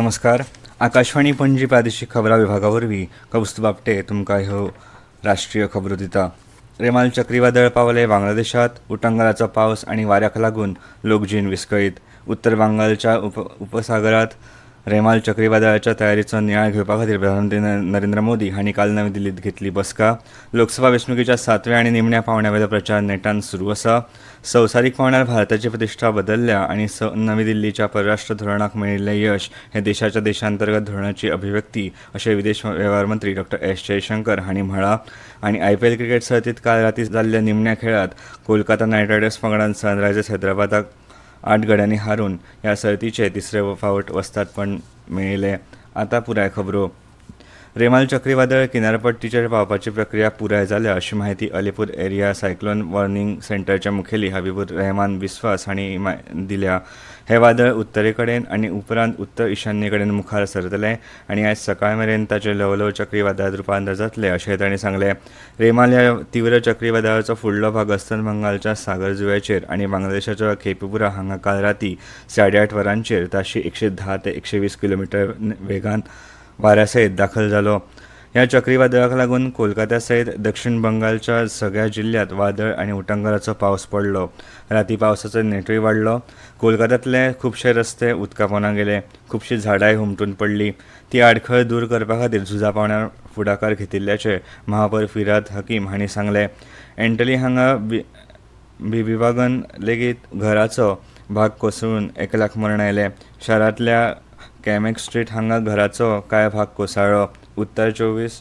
नमस्कार. आकाशवाणी पणजी प्रादेशीक खबरां विभागा वरवीं कौस्तुभ आपटे तुमकां ह्यो राष्ट्रीय खबरो दिता. रेमाल चक्रीवादळ पावले बांगलादेशात. उटंगराचो पावस आनी वाऱ्याक लागून लोकजीण विस्कळीत. उत्तर बंगालच्या उपसागरात रेमाल चक्रीवादळाच्या तयारीचो नियाळ घेवपा खातीर प्रधानमंत्री नरेंद्र मोदी हांणी काल नवी दिल्लींत घेतली बसका. लोकसभा वेंचणुकेच्या 7व्या आनी निमण्या पांवड्या प्रचार नेटान सुरू आसा. संवसारीक पांवड्यार भारताची प्रतिश्ठा बदल्ल्या आनी नवी दिल्लीच्या परराष्ट्र धोरणाक मेळिल्लें यश हे देशाच्या देशांतर्गत धोरणाची अभिव्यक्ती अशें विदेश वेव्हार मंत्री डॉ. एस जयशंकर हांणी म्हळां. आनी IPL क्रिकेट सर्तींत काल रातीं जाल्ल्या निमण्या खेळांत कोलकाता नायट रायडर्स पंगडान सनरायझर्स हैदराबादाक 8 गड्यांनी हारून ह्या सर्तीचे तिसरे फावट वस्तादपण मेळयलें. आतां पुराय खबरो. रेमाल चक्रीवादळ किनारपट्टीचेर पावपाची प्रक्रिया पुराय जाल्या अशी माहिती अलीपूर एरिया सायक्लोन वॉर्निंग सेंटरचे मुखेली हबीबुर रहमान बिस्वास हांणी दिल्या. हे वादळ उत्तरेकडेन आनी उपरांत उत्तर ईशान्येकडेन मुखार सरतलें आनी आयज सकाळ मेरेन ताचें ल्हवल्हव चक्रीवादळांत रुपांतर जातलें अशें तांणी सांगलें. रेमाल ह्या तीव्र चक्रीवादळाचो फुडलो भाग अस्तंत बंगालच्या सागर जुंव्याचेर आनी बांगलादेशाच्या खेपुपुरा हांगा काल रातीं 8:30 वरांचेर ताशी 110 ते 120 किलोमीटर वेगान वाऱ्यासयत दाखल जालो. ह्या चक्रीवादळाक लागून कोलकात्या सयत दक्षिण बंगालच्या सगळ्या जिल्ह्यांत वादळ आनी उटंगराचो पावस पडलो. रातीं पावसाचो नेटूय वाडलो. कोलकात्यांतले खुबशे रस्ते उदका पोंदा गेले. खुबशीं झाडांय हुमटून पडलीं. ती आडखळ दूर करपा खातीर झुजा पावंड्यार फुडाकार घेतिल्ल्याचें महापौर फिराद हकीम हांणी सांगलें. एंटली हांगा विभागन लेगीत घराचो भाग कोसळून 1 लाख मरण आयले. शारांतल्या कॅमेक स्ट्रीट हांगा घराचो कांय भाग कोसळ्ळो. उत्तर 24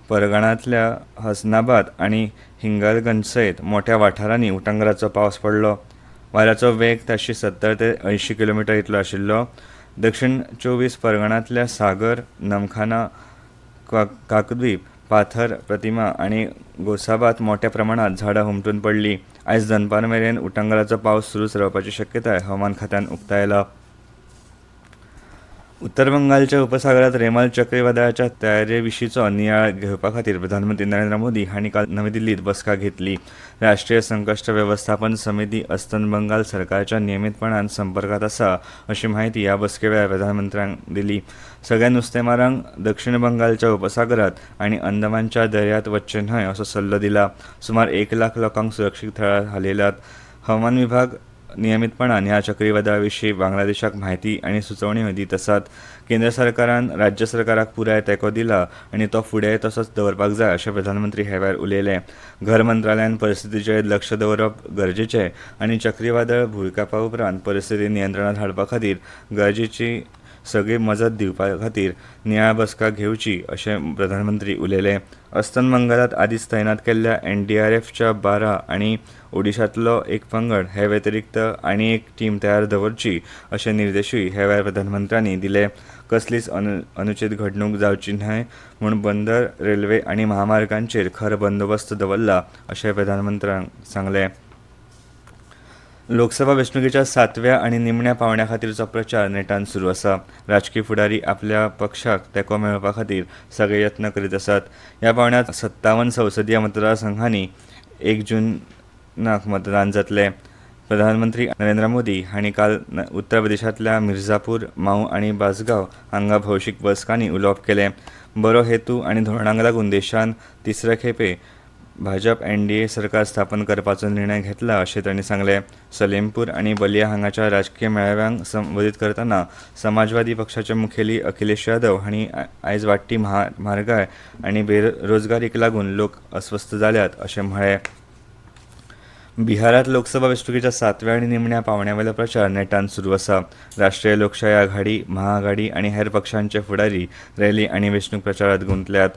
परगणांतल्या हसनाबाद आनी हिंगलगंज सयत मोठ्या वाठारांनी उटंगराचो पावस पडलो. वाऱ्याचो वेग ताशी 70 ते 80 किलोमीटर इतलो आशिल्लो. दक्षिण 24 परगणांतल्या सागर, नमखाना, काकद्वीप, पाथर प्रतिमा आनी गोसाबात मोठ्या प्रमाणांत झाडां हुमटून पडलीं. आयज दनपार मेरेन उटंगराचो पावस सुरूच रावपाची शक्यताय हवामान खात्यान उक्तायला. उत्तर बंगालच्या उपसागरात रेमाल चक्रीवादळाच्या तयारे विशींचो नियाळ घेवपा खातीर प्रधानमंत्री नरेंद्र मोदी हांणी काल नवी दिल्लींत बसका घेतली. राष्ट्रीय संकश्ट वेवस्थापन समिती अस्तंत बंगाल सरकारच्या नियमीतपणान संपर्कांत आसा अशी माहिती ह्या बसके वेळार प्रधानमंत्र्यांक दिली. सगळ्या नुस्तेमारांक दक्षिण बंगालच्या उपसागरात आनी अंदमानच्या दर्यांत वचचे न्हय असो सल्लो दिला. सुमार 1 लाख लोकांक सुरक्षीत थळार हालयल्यात. हवामान विभाग नियमीतपणान ह्या चक्रीवादळा विशीं बांगलादेशाक म्हायती आनी सुचोवण्यो दीत आसात. केंद्र सरकारान राज्य सरकाराक पुराय तेंको दिला आनी तो फुडेंय तसोच दवरपाक जाय अशें प्रधानमंत्री ह्या वेळार उलयले. घर मंत्रालयान परिस्थितीचेर लक्ष दवरप गरजेचें आनी चक्रीवादळ भुंयकापा उपरांत परिस्थिती नियंत्रणांत हाडपा खातीर गरजेची सगळी मजत दिवपा खातीर नियाळ बसका घेवची अशें प्रधानमंत्री उलयले. अस्तंत बंगालात आदींच तैनात केल्ल्या NDRFच्या 12 आनी ओडिशांतलो 1 पंगड हे व्यतिरिक्त आनी एक टीम तयार दवरची अशे निर्देशूय ह्या वेळार प्रधानमंत्र्यांनी दिले. कसलीच अनुचित घडणूक जावची न्हय म्हूण बंदर, रेल्वे आनी महामार्गांचेर खर बंदोबस्त दवरला अशें प्रधानमंत्र्यांक सांगलें. लोकसभा वेंचणुकेच्या 7व्या आनी निमण्या पांवड्या खातीरचो प्रचार नेटान सुरू आसा. राजकी फुडारी आपल्या पक्षाक तेंको मेळोवपा खातीर सगळे यत्न करीत आसात. ह्या पांवड्यात 57 संसदीय मतदारसंघांनी 1 जूनाक मतदान जातलें. प्रधानमंत्री नरेंद्र मोदी हांणी काल उत्तर प्रदेशांतल्या मिर्झापूर, माऊ आनी बासगांव हांगा भौशीक बसकांनी उलोवप केलें. बरो हेतू आनी धोरणांक लागून देशान तिसरे खेपे भाजप NDA सरकार स्थापन करपाचो निर्णय घेतला अशें तांणी सांगलें. सलेमपूर आनी बलिया हांगाच्या राजकीय मेळाव्यांक संबोधीत करतना समाजवादी पक्षाचे मुखेली अखिलेश यादव हांणी आयज वाडटी म्हारगाय आनी बेरोजगारीक लागून लोक अस्वस्थ जाल्यात अशें म्हळें. बिहारात लोकसभा वेंचणुकेच्या 7व्या आनी निमण्या पांवड्यावेलो प्रचार नेटान सुरू आसा. राष्ट्रीय लोकशाही आघाडी, महाआघाडी आनी हेर पक्षांचे फुडारी रॅली आनी वेंचणूक प्रचारांत गुंतल्यात.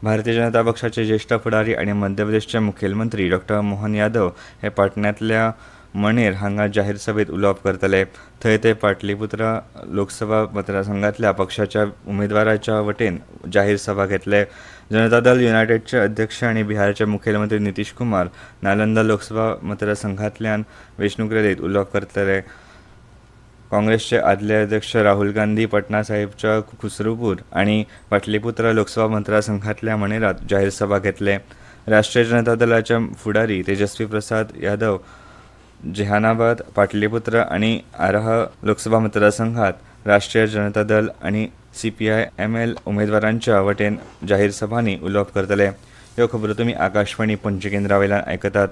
भारतीय जनता पक्षाचे ज्येश्ठ फुडारी आनी मध्य प्रदेशचे मुखेलमंत्री डॉ. मोहन यादव हे पाटण्यांतल्या मणेर हांगा जाहीर सभेत उलोवप करतले. थंय ते पाटलीपुत्रा लोकसभा मतदारसंघांतल्या पक्षाच्या उमेदवाराच्या वटेन जाहीर सभा घेतले. जनता दल युनायटेडचे अध्यक्ष आनी बिहारचे मुखेलमंत्री नितीश कुमार नालंदा लोकसभा मतदारसंघांतल्यान वेंचणूक रॅलीत उलोवप करतले. काँग्रेसचे आदले अध्यक्ष राहुल गांधी पटना साहिबच्या खुसरूपूर आनी पाटलीपुत्रा लोकसभा मतदारसंघांतल्या मणेरात जाहीर सभा घेतले. राष्ट्रीय जनता दलाचे फुडारी तेजस्वी प्रसाद यादव जेहानाबाद, पाटलीपुत्र आनी आराह लोकसभा मतदारसंघात राष्ट्रीय जनता दल आणि CPI-ML उमेदवारांच्या वटेन जाहीर सभांनी उलोवप करतले. ह्यो खबरो तुमी आकाशवाणी पणजी केंद्रावयल्यान आयकतात.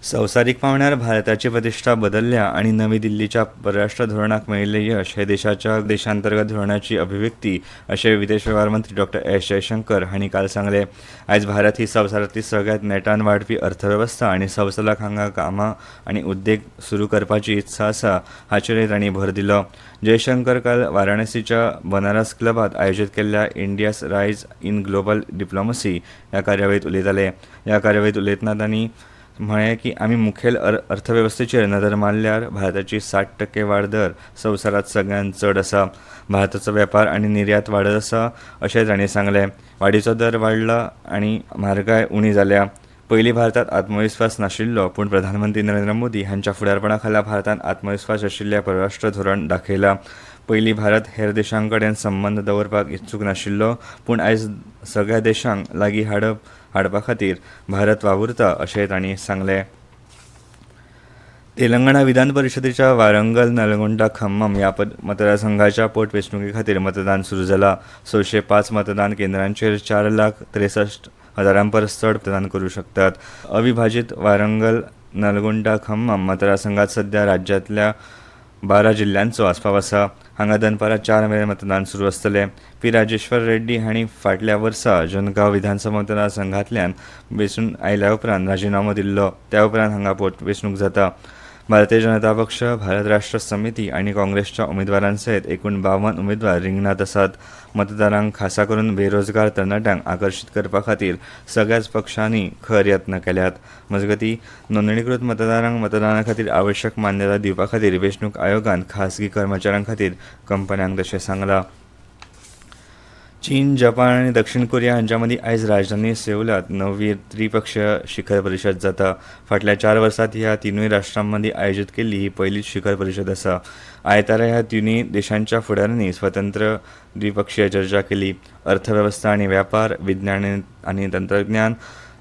संवसारीक पावंड्यार भारताची प्रतिश्ठा बदल्ल्या आणि नवी दिल्लीच्या परराष्ट्र धोरणाक मेळिल्लें यश हे देशाच्या देशांतर्गत धोरणाची अभिव्यक्ती अशें विदेश वेव्हार मंत्री डॉ. एस जयशंकर हांणी काल सांगलें. आयज भारत ही संवसारांतली सगळ्यांत नेटान वाडपी अर्थवेवस्था आनी संवसाराक हांगा कामां आनी उद्देग सुरू करपाची इत्सा आसा हाचेरय तांणी भर दिलो. जयशंकर काल वाराणसीच्या बनारस क्लबात आयोजीत केल्ल्या इंडियाज रायज इन ग्लोबल डिप्लोमसी ह्या कार्यावळीत उलयताले. ह्या कार्यावळीत उलयतना तांणी म्हळें की आमी मुखेल अर्थवेवस्थेचेर नदर मारल्यार भारताची 60% वाड दर संवसारांत सगळ्यांत चड आसा. भारताचो वेपार आनी निर्यात वाडत आसा अशेंय तांणी सांगलें. वाडीचो दर वाडला आनी म्हारगाय उणी जाल्या. पयलीं भारतांत आत्मविस्वास नाशिल्लो, पूण प्रधानमंत्री नरेंद्र मोदी हांच्या फुडारपणा खाला भारतांत आत्मविस्वास आशिल्लें परराष्ट्र धोरण दाखयलां. पयलीं भारत हेर देशां कडेन संबंद दवरपाक इत्सूक नाशिल्लो, पूण आयज सगळ्या देशांक लागीं हाडपा खातीर भारत वावुरता अशेंय तांणी सांगलें. तेलंगणा विधान परिशदेच्या वारंगल, नलगोंडा, खम्मम ह्या मतदारसंघाच्या पोटवेंचणुके खातीर मतदान सुरू जालां. 605 मतदान केंद्रांचेर 4,63,000 परस चड मतदान करूं शकतात. अविभाजीत वारंगल, नलगोंडा, खम्मम मतदारसंघात सध्या राज्यांतल्या 12 जिल्ल्यांचो आस्पाव आसा. हांगा दनपारां 4 मेरेन मतदान सुरू आसतलें. पी. राजेश्वर रेड्डी हांणी फाटल्या वर्सा जनगांव विधानसभा मतदारसंघांतल्यान वेंचून आयल्या उपरांत राजिनामो दिल्लो. त्या उपरांत हांगा पोटवेंचणूक जाता. भारतीय जनता पक्ष, भारत राष्ट्र समिती आनी काँग्रेसच्या उमेदवारांसयत एकूण 52 उमेदवार रिंगणात आसात. मतदारांक खासा करून बेरोजगार तरणाट्यांक आकर्शीत करपा खातीर सगळ्याच पक्षांनी खर यत्न केल्यात. मजगतीं नोंदणीकृत मतदारांक मतदाना खातीर आवश्यक मान्यताय दिवपा खातीर वेंचणूक आयोगान खासगी कर्मचाऱ्यां खातीर कंपन्यांक तशें सांगलां. चीन, जपान आनी दक्षिण कोरिया हांच्या मदीं आयज राजधानी सेऊलांत 9वी त्रिपक्षीय शिखर परिशद जाता. फाटल्या 4 वर्सांत ह्या तिनूय राष्ट्रां मदीं आयोजीत केल्ली ही पयलीच शिखर परिशद आसा. आयतारा ह्या तिनूय देशांच्या फुडाऱ्यांनी स्वतंत्र द्विपक्षीय चर्चा केली. अर्थवेवस्था आनी वेपार, विज्ञान आनी तंत्रज्ञान,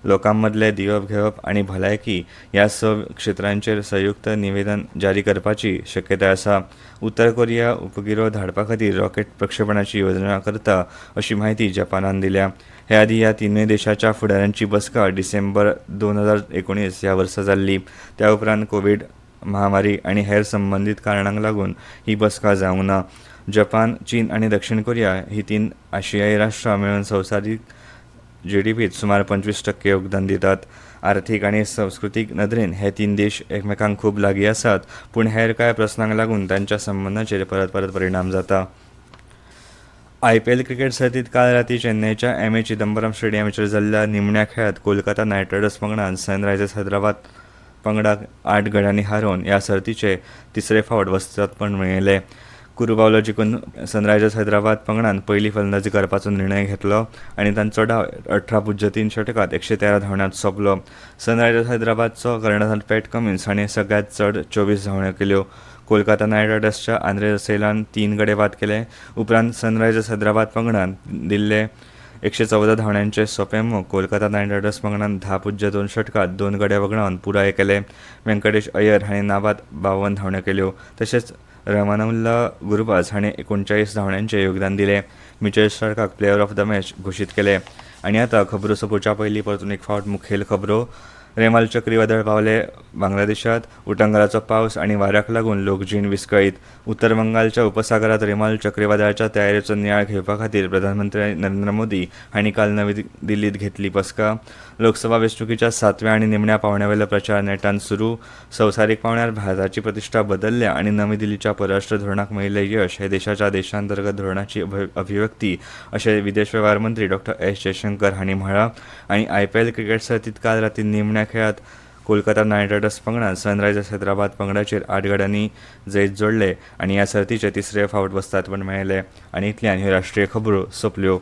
लोकांमदले दिवप घेवप आनी भलायकी ह्या 6 क्षेत्रांचेर संयुक्त निवेदन जारी करपाची शक्यताय आसा. उत्तर कोरिया उपगिरो धाडपा खातीर रॉकेट प्रक्षेपणाची येवजण करता अशी माहिती जपानान दिल्या. हे आदी ह्या तिनूय देशाच्या फुडाऱ्यांची बसका डिसेंबर 2019 ह्या वर्सा जाल्ली. त्या उपरांत कोविड महामारी आनी हेर संबंदीत कारणांक लागून ही बसका जावंक ना. जपान, चीन आनी दक्षिण कोरिया ही 3 आशियाई राष्ट्रां मेळून संवसारीक GDPत सुमार 25% योगदान दितात. आर्थीक आनी संस्कृतीक नदरेन हे 3 देश एकमेकांक खूब लागीं आसात, पूण हेर कांय प्रस्नांक लागून तांच्या संबंदांचेर परत परिणाम जाता. IPL क्रिकेट सर्तीत काल रातीं चेन्नयच्या MA चिदंबरम स्टेडियमाचेर जाल्ल्या निमण्या खेळांत कोलकाता नायट रायडर्स पंगडान सनरायझर्स हैदराबाद पंगडाक 8 गड्यांनी हारोवन ह्या सर्तीचे तिसरे फावट वस्तादपण मेळयलें. कुरुबावलो जिखून सनरायझर्स हैदराबाद पंगडान पयली फलंदाजी करपाचो निर्णय घेतलो आनी तांचो डाव 18.3 षटकांत 113 धांवड्यांत सोंपलो. सनरायझर्स हैदराबादचो कर्णधार पॅट कमिन्स हाणें सगळ्यांत चड 24 धांवड्यो केल्यो. कोलकाता नायट रायडर्सच्या आंद्रे रसेलान 3 गडे बाद केले. उपरांत सनरायझर्स हैदराबाद पंगडान दिल्ले 114 धांवड्यांचे सोंपें मोग कोलकाता नायट रायडर्स पंगडान 10.2 षटकांत 2 गडे वगडावन पुराय केले. व्यंकटेश अय्यर हाणें नाबाद 52 धांवड्यो केल्यो. तशेंच रहमानुल्ला गुरबाज हाणें 39 धांवड्यांचें योगदान दिलें. मिचेल स्टार्काक प्लेयर ऑफ द मॅच घोशीत केलें. आनी आतां खबरो सोंपोवच्या पयलीं परतून एक फावट मुखेल खबरो. रेमाल चक्रीवादळ पावले बांगलादेशात. उटंगराचो पावस आनी वाऱ्याक लागून लोकजीण विस्कळीत. उत्तर बंगालच्या उपसागरात रेमाल चक्रीवादळाच्या तयारेचो नियाळ घेवपा खातीर प्रधानमंत्री नरेंद्र मोदी हांणी काल नवी दिल्लीत घेतली बसका. लोकसभा वेंचणुकीच्या 7व्या आनी निमण्या पावंड्यावेलो प्रचार नेटान सुरू. संवसारीक पावंड्यार भारताची प्रतिश्ठा बदल्ल्या आनी नवी दिल्लीच्या परराष्ट्र धोरणाक मेळिल्लें यश हे देशाच्या देशांतर्गत धोरणाची अभिव्यक्ती अशें विदेश वेव्हार मंत्री डॉ. एस जयशंकर हांणी म्हळां. आनी IPL क्रिकेट सर्तीत काल रातीं निमण्या खेळांत कोलकाता नायट रायडर्स पंगडान सनरायझर्स हैदराबाद पंगडाचेर 8 गड्यांनी जैत जोडले आनी ह्या सर्तीचे तिसरे फावट वस्तादपण मेळयलें. आनी इतल्यान ह्यो राष्ट्रीय खबरो सोंपल्यो.